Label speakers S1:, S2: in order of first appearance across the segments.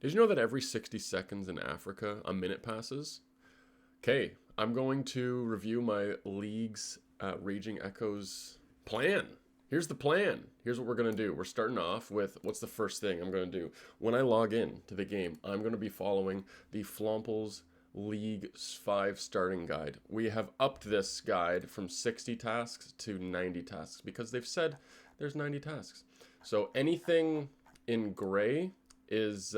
S1: Did you know that every 60 seconds in Africa, a minute passes? Okay, I'm going to review my league's Raging Echoes plan. Here's the plan. Here's what we're going to do. We're starting off with what's the first thing I'm going to do. When I log in to the game, I'm going to be following the Flomples League 5 starting guide. We have upped this guide from 60 tasks to 90 tasks because they've said there's 90 tasks. So anything in gray is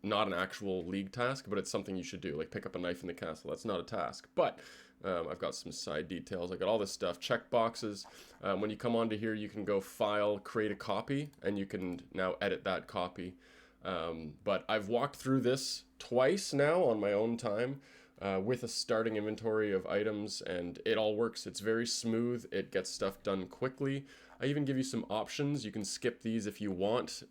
S1: not an actual league task, but it's something you should do, like pick up a knife in the castle. That's not a task, but I've got some side details. I got all this stuff, check boxes. When you come onto here, you can go file, create a copy, and you can now edit that copy. But I've walked through this twice now on my own time with a starting inventory of items, and it all works. It's very smooth. It gets stuff done quickly. I even give you some options. You can skip these if you want.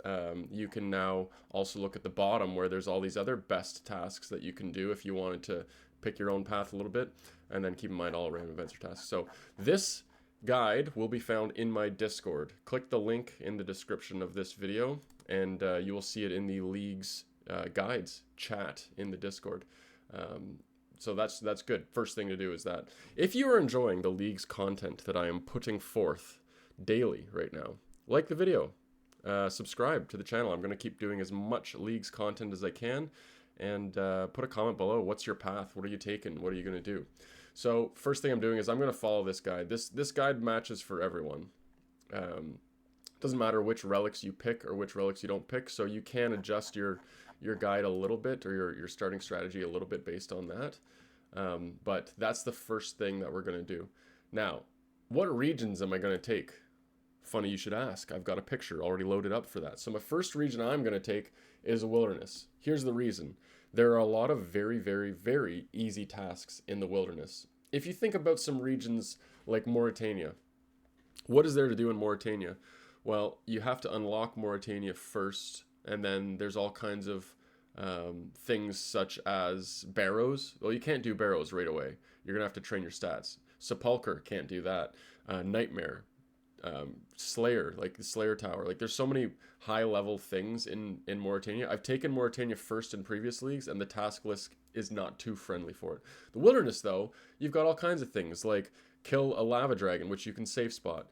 S1: You can now also look at the bottom where there's all these other best tasks that you can do if you wanted to pick your own path a little bit, and then keep in mind all random events or tasks. So this guide will be found in my Discord. Click the link in the description of this video, and you will see it in the League's guides chat in the Discord. So that's good. First thing to do is that. If you are enjoying the League's content that I am putting forth daily right now, like the video, subscribe to the channel. I'm going to keep doing as much League's content as I can, and put a comment below. What's your path? What are you taking? What are you going to do? So first thing I'm doing is I'm going to follow this guide. This guide matches for everyone. Doesn't matter which relics you pick or which relics you don't pick, so you can adjust your guide a little bit, or your starting strategy a little bit based on that. But that's the first thing that we're going to do. Now, what regions am I going to take? Funny you should ask. I've got a picture already loaded up for that. So my first region I'm going to take is a wilderness. Here's the reason. There are a lot of very, very, very easy tasks in the wilderness. If you think about some regions like Mauritania, what is there to do in Mauritania? Well, you have to unlock Mauritania first, and then there's all kinds of things such as barrows. Well, you can't do barrows right away. You're going to have to train your stats. Sepulcher can't do that. Nightmare. Slayer, like the Slayer Tower. Like there's so many high level things in Mauritania. I've taken Mauritania first in previous leagues, and the task list is not too friendly for it. The wilderness though, you've got all kinds of things like kill a lava dragon, which you can safe spot.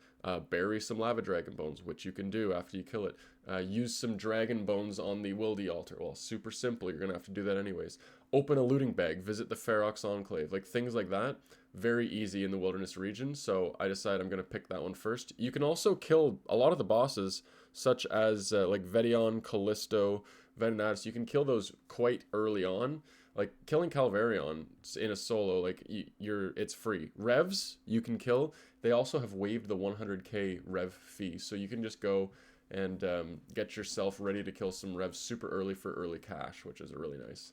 S1: Bury some lava dragon bones, which you can do after you kill it. Use some dragon bones on the Wildy altar. Well, super simple. You're gonna have to do that anyways. Open a looting bag. Visit the Ferox Enclave. Like things like that. Very easy in the wilderness region, so I decided I'm going to pick that one first. You can also kill a lot of the bosses, such as like Vedion, Callisto, Venenatus. You can kill those quite early on. Like killing Calvarion in a solo, like it's free. Revs you can kill. They also have waived the 100k rev fee, so you can just go and get yourself ready to kill some revs super early for early cash, which is really nice.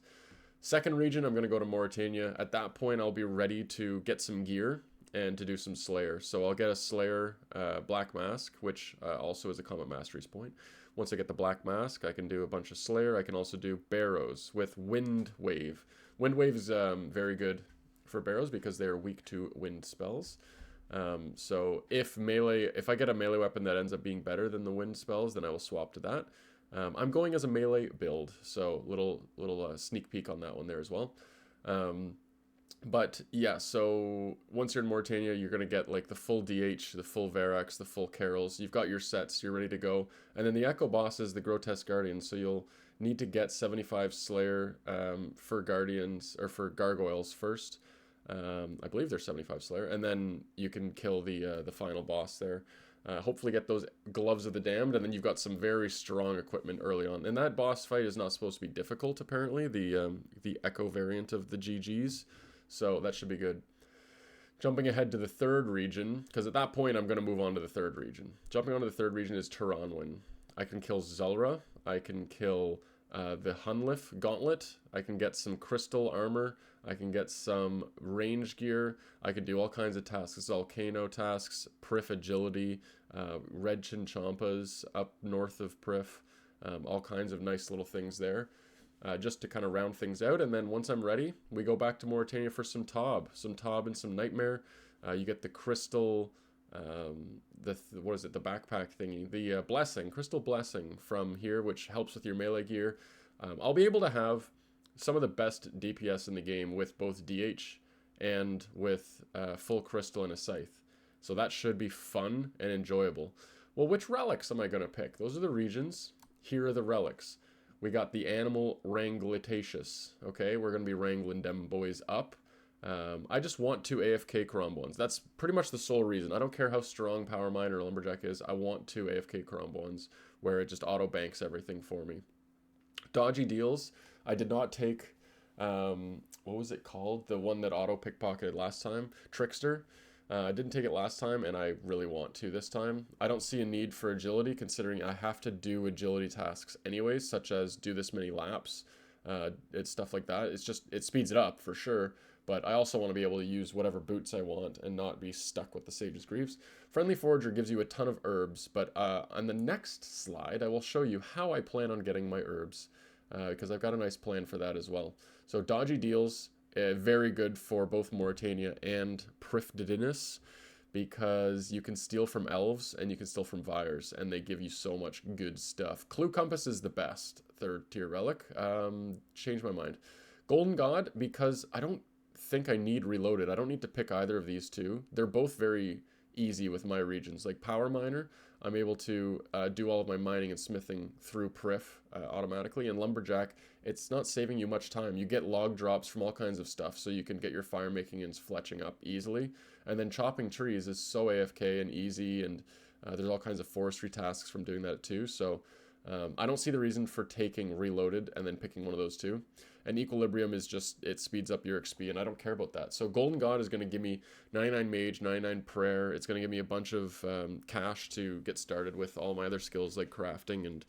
S1: Second region, I'm going to go to Mauritania. At that point, I'll be ready to get some gear and to do some Slayer. So I'll get a Slayer Black Mask, which also is a Combat Masteries point. Once I get the Black Mask, I can do a bunch of Slayer. I can also do Barrows with Wind Wave. Wind Wave is very good for Barrows because they are weak to wind spells. So if I get a melee weapon that ends up being better than the wind spells, then I will swap to that. I'm going as a melee build, so little sneak peek on that one there as well. But yeah, so once you're in Mauritania, you're going to get like the full DH, the full Verax, the full Carols. You've got your sets, you're ready to go. And then the Echo boss is the Grotesque Guardian, so you'll need to get 75 Slayer for Guardians, or for Gargoyles first. I believe there's 75 Slayer, and then you can kill the final boss there. Hopefully get those Gloves of the Damned, and then you've got some very strong equipment early on. And that boss fight is not supposed to be difficult, apparently, the Echo variant of the GGs, so that should be good. Jumping ahead to the third region, because at that point I'm going to move on to the third region. Jumping on to the third region is Turanwin. I can kill Zulra, I can kill the Hunlif Gauntlet, I can get some crystal armor, I can get some range gear, I can do all kinds of tasks, Volcano tasks, Prif agility, red Chinchampas up north of Prif, all kinds of nice little things there, just to kind of round things out. And then once I'm ready, we go back to Mauritania for some Tob and some Nightmare. You get the crystal, what is it, the backpack thingy, the Blessing, Crystal Blessing from here, which helps with your melee gear. I'll be able to have some of the best DPS in the game with both DH and with full crystal and a scythe. So that should be fun and enjoyable. Well, which relics am I going to pick? Those are the regions. Here are the relics. We got the animal Wranglitaceous. Okay, we're going to be wrangling them boys up. I just want 2 AFK Karamba ones. That's pretty much the sole reason. I don't care how strong Power Mine or Lumberjack is. I want 2 AFK Karamba ones where it just auto banks everything for me. Dodgy deals. I did not take, what was it called? The one that auto pickpocketed last time? Trickster. I didn't take it last time, and I really want to this time. I don't see a need for agility, considering I have to do agility tasks anyways, such as do this many laps. It's stuff like that. It's just, it speeds it up for sure, but I also want to be able to use whatever boots I want and not be stuck with the Sage's Greaves. Friendly Forager gives you a ton of herbs, but on the next slide, I will show you how I plan on getting my herbs, because I've got a nice plan for that as well. So Dodgy deals, very good for both Mauritania and Prifdidinus, because you can steal from elves and you can steal from Vyres, and they give you so much good stuff. Clue Compass is the best 3rd tier relic. Changed my mind. Golden God, because I don't think I need Reloaded. I don't need to pick either of these two. They're both very easy with my regions. Like Power Miner, I'm able to do all of my mining and smithing through Prif automatically, and Lumberjack, it's not saving you much time. You get log drops from all kinds of stuff, so you can get your fire making and fletching up easily. And then chopping trees is so AFK and easy, and there's all kinds of forestry tasks from doing that too. So I don't see the reason for taking Reloaded and then picking one of those two. And Equilibrium is just, it speeds up your XP, and I don't care about that. So Golden God is going to give me 99 Mage, 99 Prayer. It's going to give me a bunch of cash to get started with all my other skills like crafting and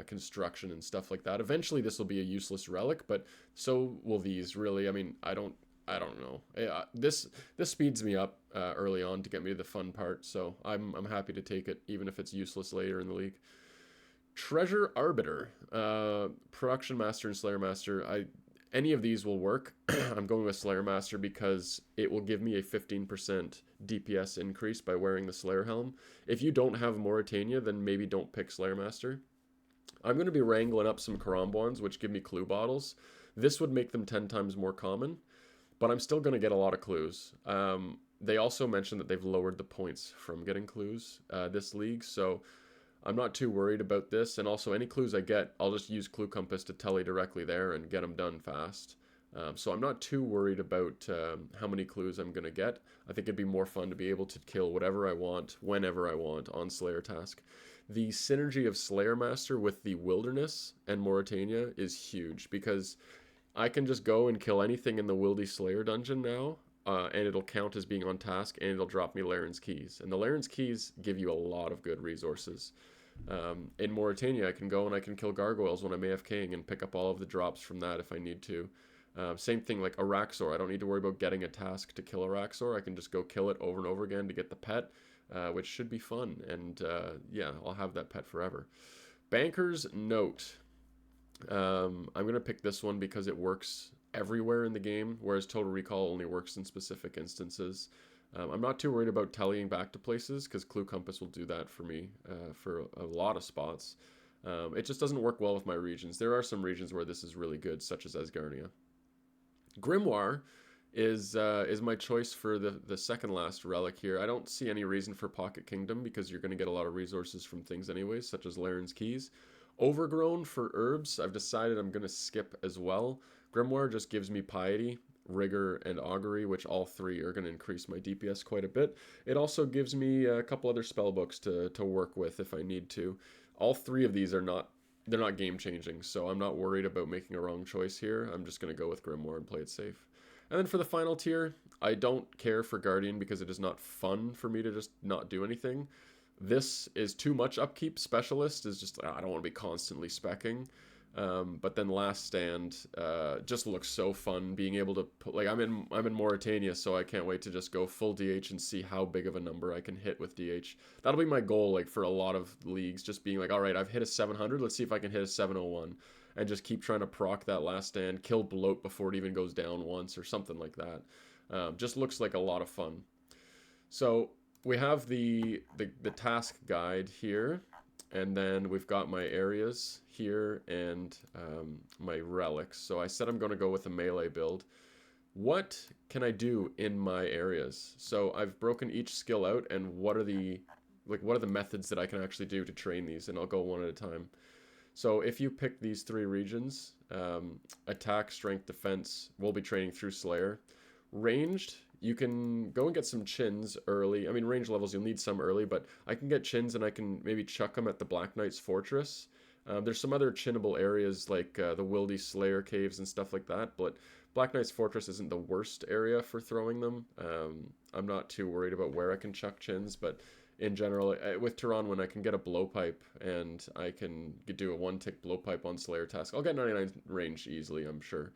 S1: construction and stuff like that. Eventually this will be a useless relic, but so will these, really. I mean, I don't know. This speeds me up early on to get me to the fun part, so I'm happy to take it, even if it's useless later in the league. Treasure Arbiter, Production Master and Slayer Master. Any of these will work. I'm going with Slayer Master because it will give me a 15% DPS increase by wearing the Slayer Helm. If you don't have Mauritania, then maybe don't pick Slayer Master. I'm going to be wrangling up some Karambwans, which give me clue bottles. This would make them 10 times more common, but I'm still going to get a lot of clues. They also mentioned that they've lowered the points from getting clues this league, so I'm not too worried about this. And also, any clues I get, I'll just use Clue Compass to tele directly there and get them done fast. So I'm not too worried about how many clues I'm going to get. I think it'd be more fun to be able to kill whatever I want, whenever I want, on Slayer task. The synergy of Slayer Master with the Wilderness and Mauritania is huge, because I can just go and kill anything in the Wildy Slayer dungeon now, and it'll count as being on task, and it'll drop me Laren's Keys. And the Laren's Keys give you a lot of good resources. In Mauritania, I can go and I can kill gargoyles when I'm AFKing and pick up all of the drops from that if I need to. Same thing like Araxor. I don't need to worry about getting a task to kill Araxor. I can just go kill it over and over again to get the pet, which should be fun. And yeah, I'll have that pet forever. Banker's Note. I'm going to pick this one because it works everywhere in the game, whereas Total Recall only works in specific instances. I'm not too worried about tallying back to places, because Clue Compass will do that for me for a lot of spots. It just doesn't work well with my regions. There are some regions where this is really good, such as Asgarnia. Grimoire is my choice for the second last relic here. I don't see any reason for Pocket Kingdom, because you're going to get a lot of resources from things anyways, such as Laren's Keys. Overgrown for herbs, I've decided I'm going to skip as well. Grimoire just gives me Piety, Rigor, and Augury, which all three are going to increase my DPS quite a bit. It also gives me a couple other spell books to work with if I need to. All three of these are not game changing, so I'm not worried about making a wrong choice here. I'm just going to go with Grimoire and play it safe. And then for the final tier, I don't care for Guardian because it is not fun for me to just not do anything. This is too much upkeep. Specialist is just, I don't want to be constantly speccing. But then Last Stand just looks so fun, being able to put, like, I'm in Mauritania, so I can't wait to just go full DH and see how big of a number I can hit with DH. That'll be my goal, like, for a lot of leagues, just being like, all right, I've hit a 700, let's see if I can hit a 701, and just keep trying to proc that Last Stand, kill Bloat before it even goes down once, or something like that. Just looks like a lot of fun. So we have the task guide here. And then we've got my areas here and my relics. So I said I'm going to go with a melee build. What can I do in my areas? So I've broken each skill out, and what are the methods that I can actually do to train these? And I'll go one at a time. So if you pick these three regions, attack, strength, defense, we'll be training through Slayer. Ranged, you can go and get some chins early. I mean, range levels, you'll need some early, but I can get chins and I can maybe chuck them at the Black Knight's Fortress. There's some other chinnable areas like the Wildy Slayer caves and stuff like that, but Black Knight's Fortress isn't the worst area for throwing them. I'm not too worried about where I can chuck chins, but in general, with Tehran, I can get a blowpipe and I can do a one-tick blowpipe on Slayer task, I'll get 99 range easily, I'm sure.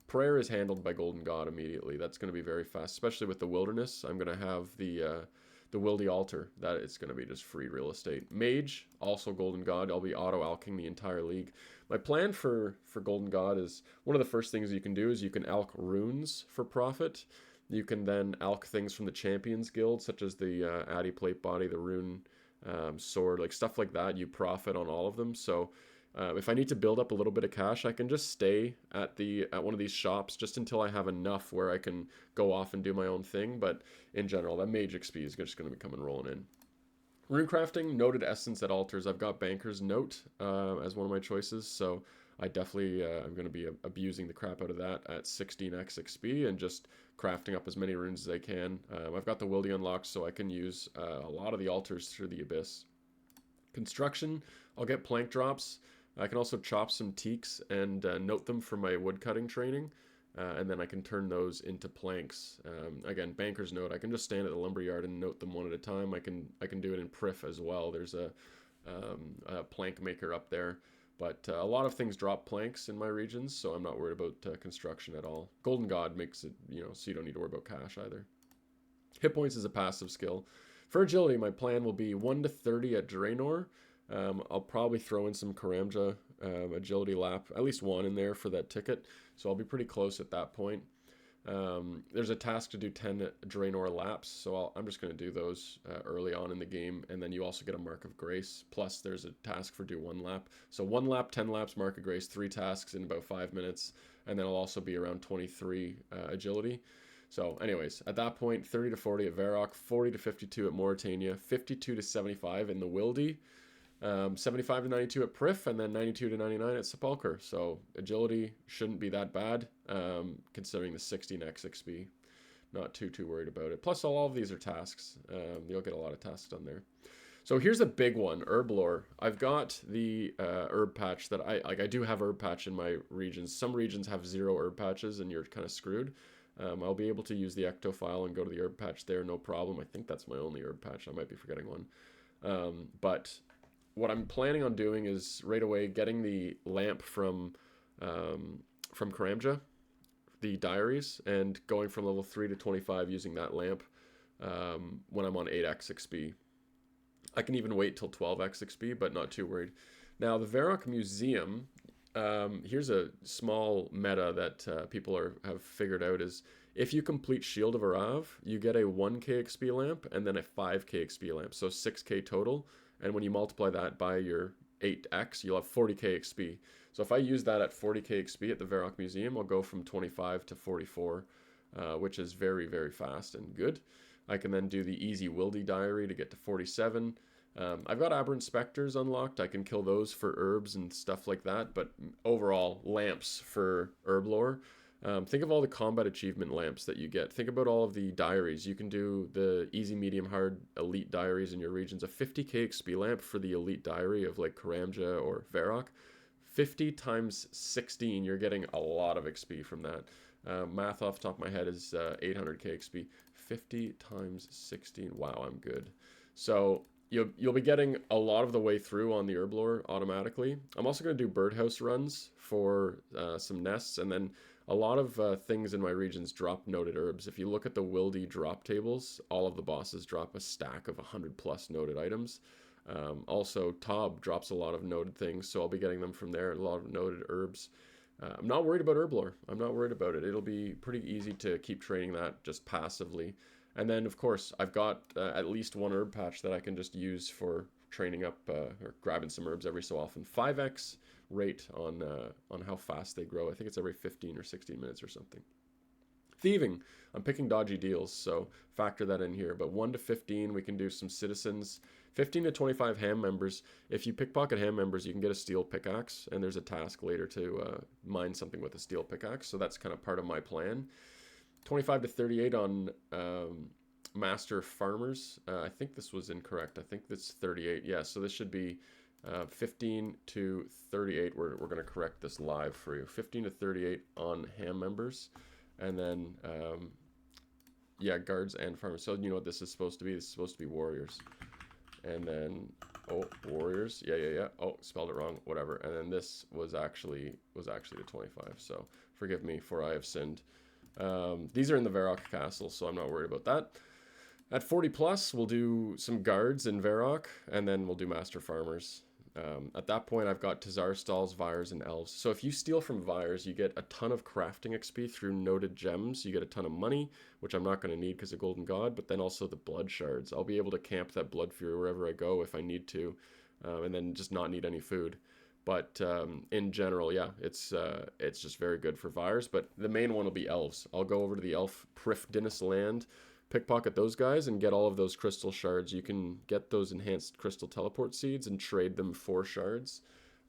S1: Prayer is handled by Golden God immediately. That's going to be very fast, especially with the Wilderness. I'm going to have the Wildy Altar. That is going to be just free real estate. Mage, also Golden God. I'll be auto-alking the entire league. My plan for Golden God is, one of the first things you can do is you can alch runes for profit. You can then alch things from the Champions Guild, such as the Addy Plate Body, the Rune Sword, like stuff like that. You profit on all of them. So if I need to build up a little bit of cash, I can just stay at one of these shops just until I have enough where I can go off and do my own thing. But in general, that Mage XP is just going to be coming rolling in. Rune crafting, noted essence at altars. I've got Banker's Note as one of my choices, so I definitely am going to be abusing the crap out of that at 16x XP and just crafting up as many runes as I can. I've got the Wildy unlocked, so I can use a lot of the altars through the Abyss. Construction, I'll get plank drops. I can also chop some teaks and note them for my woodcutting training, and then I can turn those into planks. Again, Banker's Note, I can just stand at the lumberyard and note them one at a time. I can do it in Prif as well. There's a plank maker up there. But a lot of things drop planks in my regions, so I'm not worried about construction at all. Golden God makes it, so you don't need to worry about cash either. Hit points is a passive skill. For agility, my plan will be 1 to 30 at Draenor. I'll probably throw in some Karamja agility lap, at least one in there for that ticket, so I'll be pretty close at that point. There's a task to do 10 Draenor laps, so I'm just going to do those early on in the game, and then you also get a Mark of Grace, plus there's a task for do 1 lap. So 1 lap, 10 laps, Mark of Grace, 3 tasks in about 5 minutes, and then I'll also be around 23 agility. So anyways, at that point, 30 to 40 at Varrock, 40 to 52 at Mauritania, 52 to 75 in the Wildy, 75 to 92 at Prif, and then 92 to 99 at Sepulchre. So agility shouldn't be that bad, considering the 16x XP. Not too worried about it. Plus, all of these are tasks. You'll get a lot of tasks done there. So here's a big one, herb lore. I've got the herb patch that I do have herb patch in my regions. Some regions have 0 herb patches, and you're kind of screwed. I'll be able to use the ecto file and go to the herb patch there, no problem. I think that's my only herb patch. I might be forgetting one. But what I'm planning on doing is right away getting the lamp from Karamja, the diaries, and going from level 3 to 25 using that lamp when I'm on 8x XP. I can even wait till 12x XP, but not too worried. Now, the Varrock Museum, here's a small meta that people have figured out is if you complete Shield of Arav, you get a 1k XP lamp and then a 5k XP lamp, so 6k total. And when you multiply that by your 8x, you'll have 40k XP. So if I use that at 40k XP at the Varrock Museum, I'll go from 25 to 44, which is very, very fast and good. I can then do the easy Wildy Diary to get to 47. I've got Aberrant Spectres unlocked. I can kill those for herbs and stuff like that. But overall, lamps for herb lore. Think of all the combat achievement lamps that you get. Think about all of the diaries. You can do the easy, medium, hard, elite diaries in your regions. A 50k XP lamp for the elite diary of like Karamja or Varrock. 50 times 16, you're getting a lot of XP from that. Math off the top of my head is 800k XP. 50 times 16. Wow, I'm good. So you'll be getting a lot of the way through on the herb lore automatically. I'm also going to do birdhouse runs for some nests, and then a lot of things in my regions drop noted herbs. If you look at the Wildy drop tables, all of the bosses drop a stack of 100 plus noted items. Also, Tob drops a lot of noted things, so I'll be getting them from there, a lot of noted herbs. I'm not worried about herb lore. I'm not worried about it. It'll be pretty easy to keep training that just passively. And then, of course, I've got at least one herb patch that I can just use for training up or grabbing some herbs every so often. 5x rate on how fast they grow. I think it's every 15 or 16 minutes or something. Thieving, I'm picking dodgy deals, so factor that in here. But 1 to 15, we can do some citizens. 15 to 25 ham members. If you pickpocket ham members, you can get a steel pickaxe, and there's a task later to mine something with a steel pickaxe, so that's kind of part of my plan. 25 to 38 on master farmers. I think this was incorrect. I think that's 38. Yeah, so this should be 15 to 38. We're going to correct this live for you. 15 to 38 on ham members. And then, yeah, guards and farmers. So you know what this is supposed to be? This is supposed to be warriors. And then, oh, warriors. Yeah. Oh, spelled it wrong. Whatever. And then this was actually the 25. So forgive me, for I have sinned. These are in the Varrock Castle, so I'm not worried about that. At 40 plus, we'll do some guards in Varrock, and then we'll do master farmers. At that point, I've got Tazar stalls, Vyres, and Elves. So if you steal from Vyres, you get a ton of crafting XP through noted gems. You get a ton of money, which I'm not going to need because of Golden God, but then also the blood shards. I'll be able to camp that blood fury wherever I go if I need to, and then just not need any food. But in general, yeah, it's just very good for Vyres. But the main one will be Elves. I'll go over to the Elf Prif Dinis land, pickpocket those guys, and get all of those crystal shards. You can get those enhanced crystal teleport seeds and trade them for shards.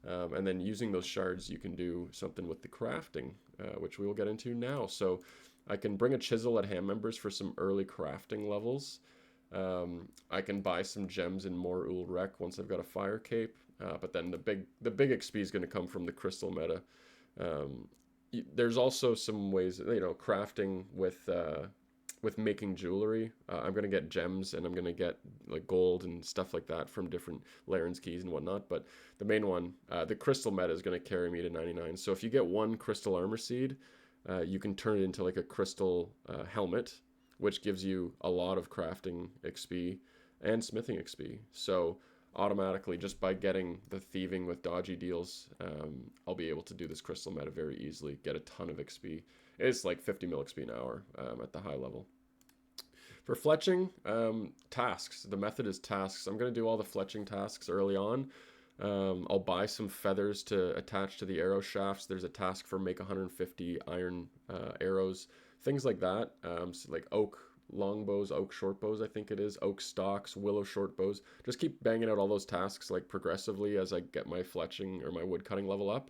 S1: And then using those shards, you can do something with the crafting, which we will get into now. So I can bring a chisel at ham members for some early crafting levels. I can buy some gems in more Ul Rek once I've got a fire cape. But then the big XP is going to come from the crystal meta. There's also some ways, crafting with making jewelry. I'm going to get gems, and I'm going to get like gold and stuff like that from different Laren's keys and whatnot. But the main one, the crystal meta, is going to carry me to 99. So if you get one crystal armor seed, you can turn it into like a crystal helmet, which gives you a lot of crafting XP and smithing XP. So automatically, just by getting the thieving with dodgy deals, I'll be able to do this crystal meta very easily, get a ton of XP. It's like 50 mil XP an hour at the high level. For fletching, tasks. The method is tasks. I'm going to do all the fletching tasks early on. I'll buy some feathers to attach to the arrow shafts. There's a task for make 150 iron arrows, things like that. So like oak longbows, oak shortbows, I think it is, oak stalks, willow shortbows. Just keep banging out all those tasks like progressively as I get my fletching or my wood cutting level up.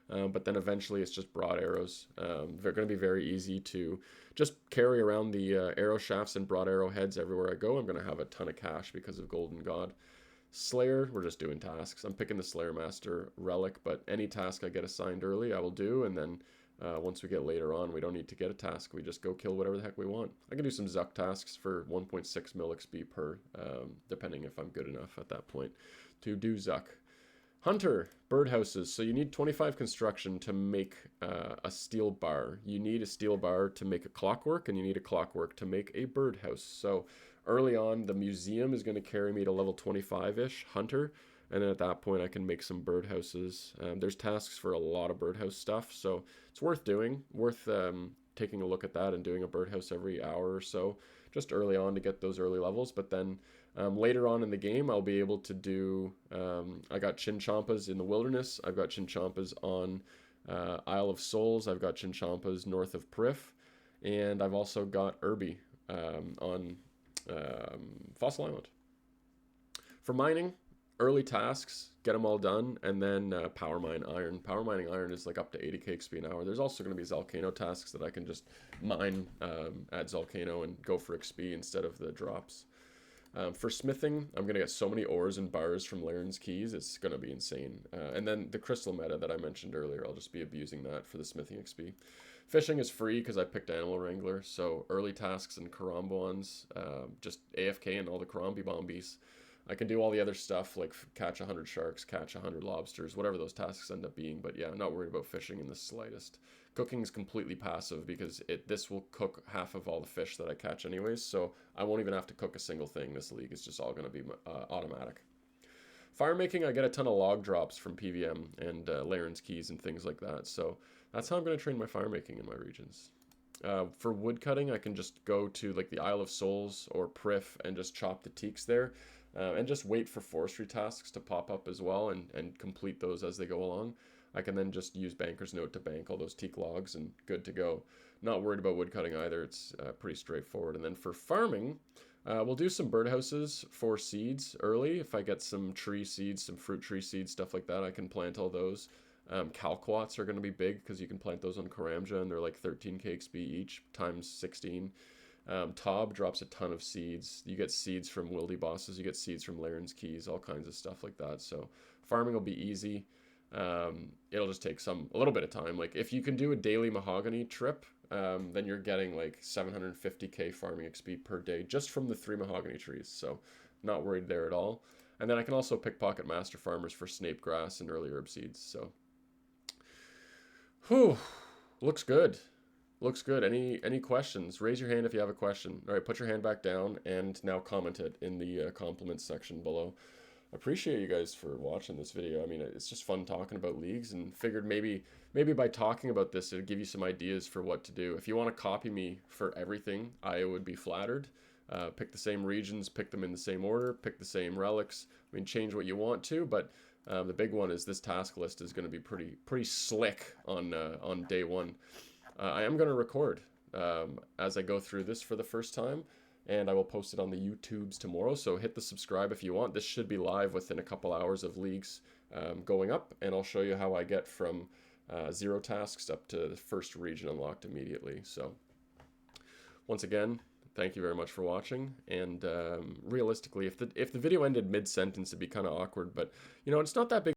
S1: But then eventually it's just broad arrows. They're going to be very easy to just carry around the arrow shafts and broad arrow heads everywhere I go. I'm going to have a ton of cash because of Golden God. Slayer, we're just doing tasks. I'm picking the Slayer Master Relic, but any task I get assigned early I will do, and then once we get later on, we don't need to get a task. We just go kill whatever the heck we want. I can do some Zuck tasks for 1.6 mil XP per, depending if I'm good enough at that point to do Zuck. Hunter, birdhouses. So you need 25 construction to make a steel bar. You need a steel bar to make a clockwork, and you need a clockwork to make a birdhouse. So early on, the museum is going to carry me to level 25-ish hunter, and then at that point I can make some birdhouses. There's tasks for a lot of birdhouse stuff, so it's worth doing, worth taking a look at that and doing a birdhouse every hour or so, just early on to get those early levels. But then later on in the game, I'll be able to do, I got Chinchampas in the wilderness, I've got Chinchampas on Isle of Souls, I've got Chinchampas north of Prif, and I've also got Irby on Fossil Island. For mining, early tasks, get them all done, and then power mine iron. Power mining iron is like up to 80k XP an hour. There's also going to be Zalcano tasks that I can just mine at Zalcano and go for XP instead of the drops. For smithing, I'm going to get so many ores and bars from Laren's keys, it's going to be insane. And then the crystal meta that I mentioned earlier, I'll just be abusing that for the smithing XP. Fishing is free because I picked Animal Wrangler, so early tasks and Karambons, just AFK and all the Karambi Bombies. I can do all the other stuff like catch 100 sharks, catch 100 lobsters, whatever those tasks end up being. But yeah, I'm not worried about fishing in the slightest. Cooking is completely passive because this will cook half of all the fish that I catch anyways. So I won't even have to cook a single thing. This league is just all going to be automatic. Fire making, I get a ton of log drops from PVM and Laren's keys and things like that. So that's how I'm going to train my fire making in my regions. For wood cutting, I can just go to like the Isle of Souls or Prif and just chop the teaks there. and just wait for forestry tasks to pop up as well, and complete those as they go along. I can then just use Banker's Note to bank all those teak logs and good to go. Not worried about wood cutting either. It's pretty straightforward. And then for farming, we'll do some birdhouses for seeds early. If I get some tree seeds, some fruit tree seeds, stuff like that, I can plant all those. Calquats are going to be big because you can plant those on Karamja, and they're like 13 KXP each times 16. Tob drops a ton of seeds. You get seeds from Wildy Bosses, you get seeds from Laren's Keys, all kinds of stuff like that. So farming will be easy. It'll just take a little bit of time. Like if you can do a daily mahogany trip, then you're getting like 750k farming XP per day just from the 3 mahogany trees. So not worried there at all. And then I can also pickpocket master farmers for snape grass and early herb seeds. So, whew, looks good. Looks good. Any questions? Raise your hand if you have a question. All right, put your hand back down and now comment it in the comments section below. Appreciate you guys for watching this video. I mean, it's just fun talking about leagues, and figured maybe by talking about this, it'd give you some ideas for what to do. If you want to copy me for everything, I would be flattered. Pick the same regions, pick them in the same order, pick the same relics. I mean, change what you want to, but the big one is this task list is going to be pretty slick on day one. I am going to record as I go through this for the first time, and I will post it on the YouTubes tomorrow, so hit the subscribe if you want. This should be live within a couple hours of leagues going up, and I'll show you how I get from 0 tasks up to the first region unlocked immediately. So once again, thank you very much for watching, and realistically, if the video ended mid-sentence, it'd be kind of awkward, but you know, it's not that big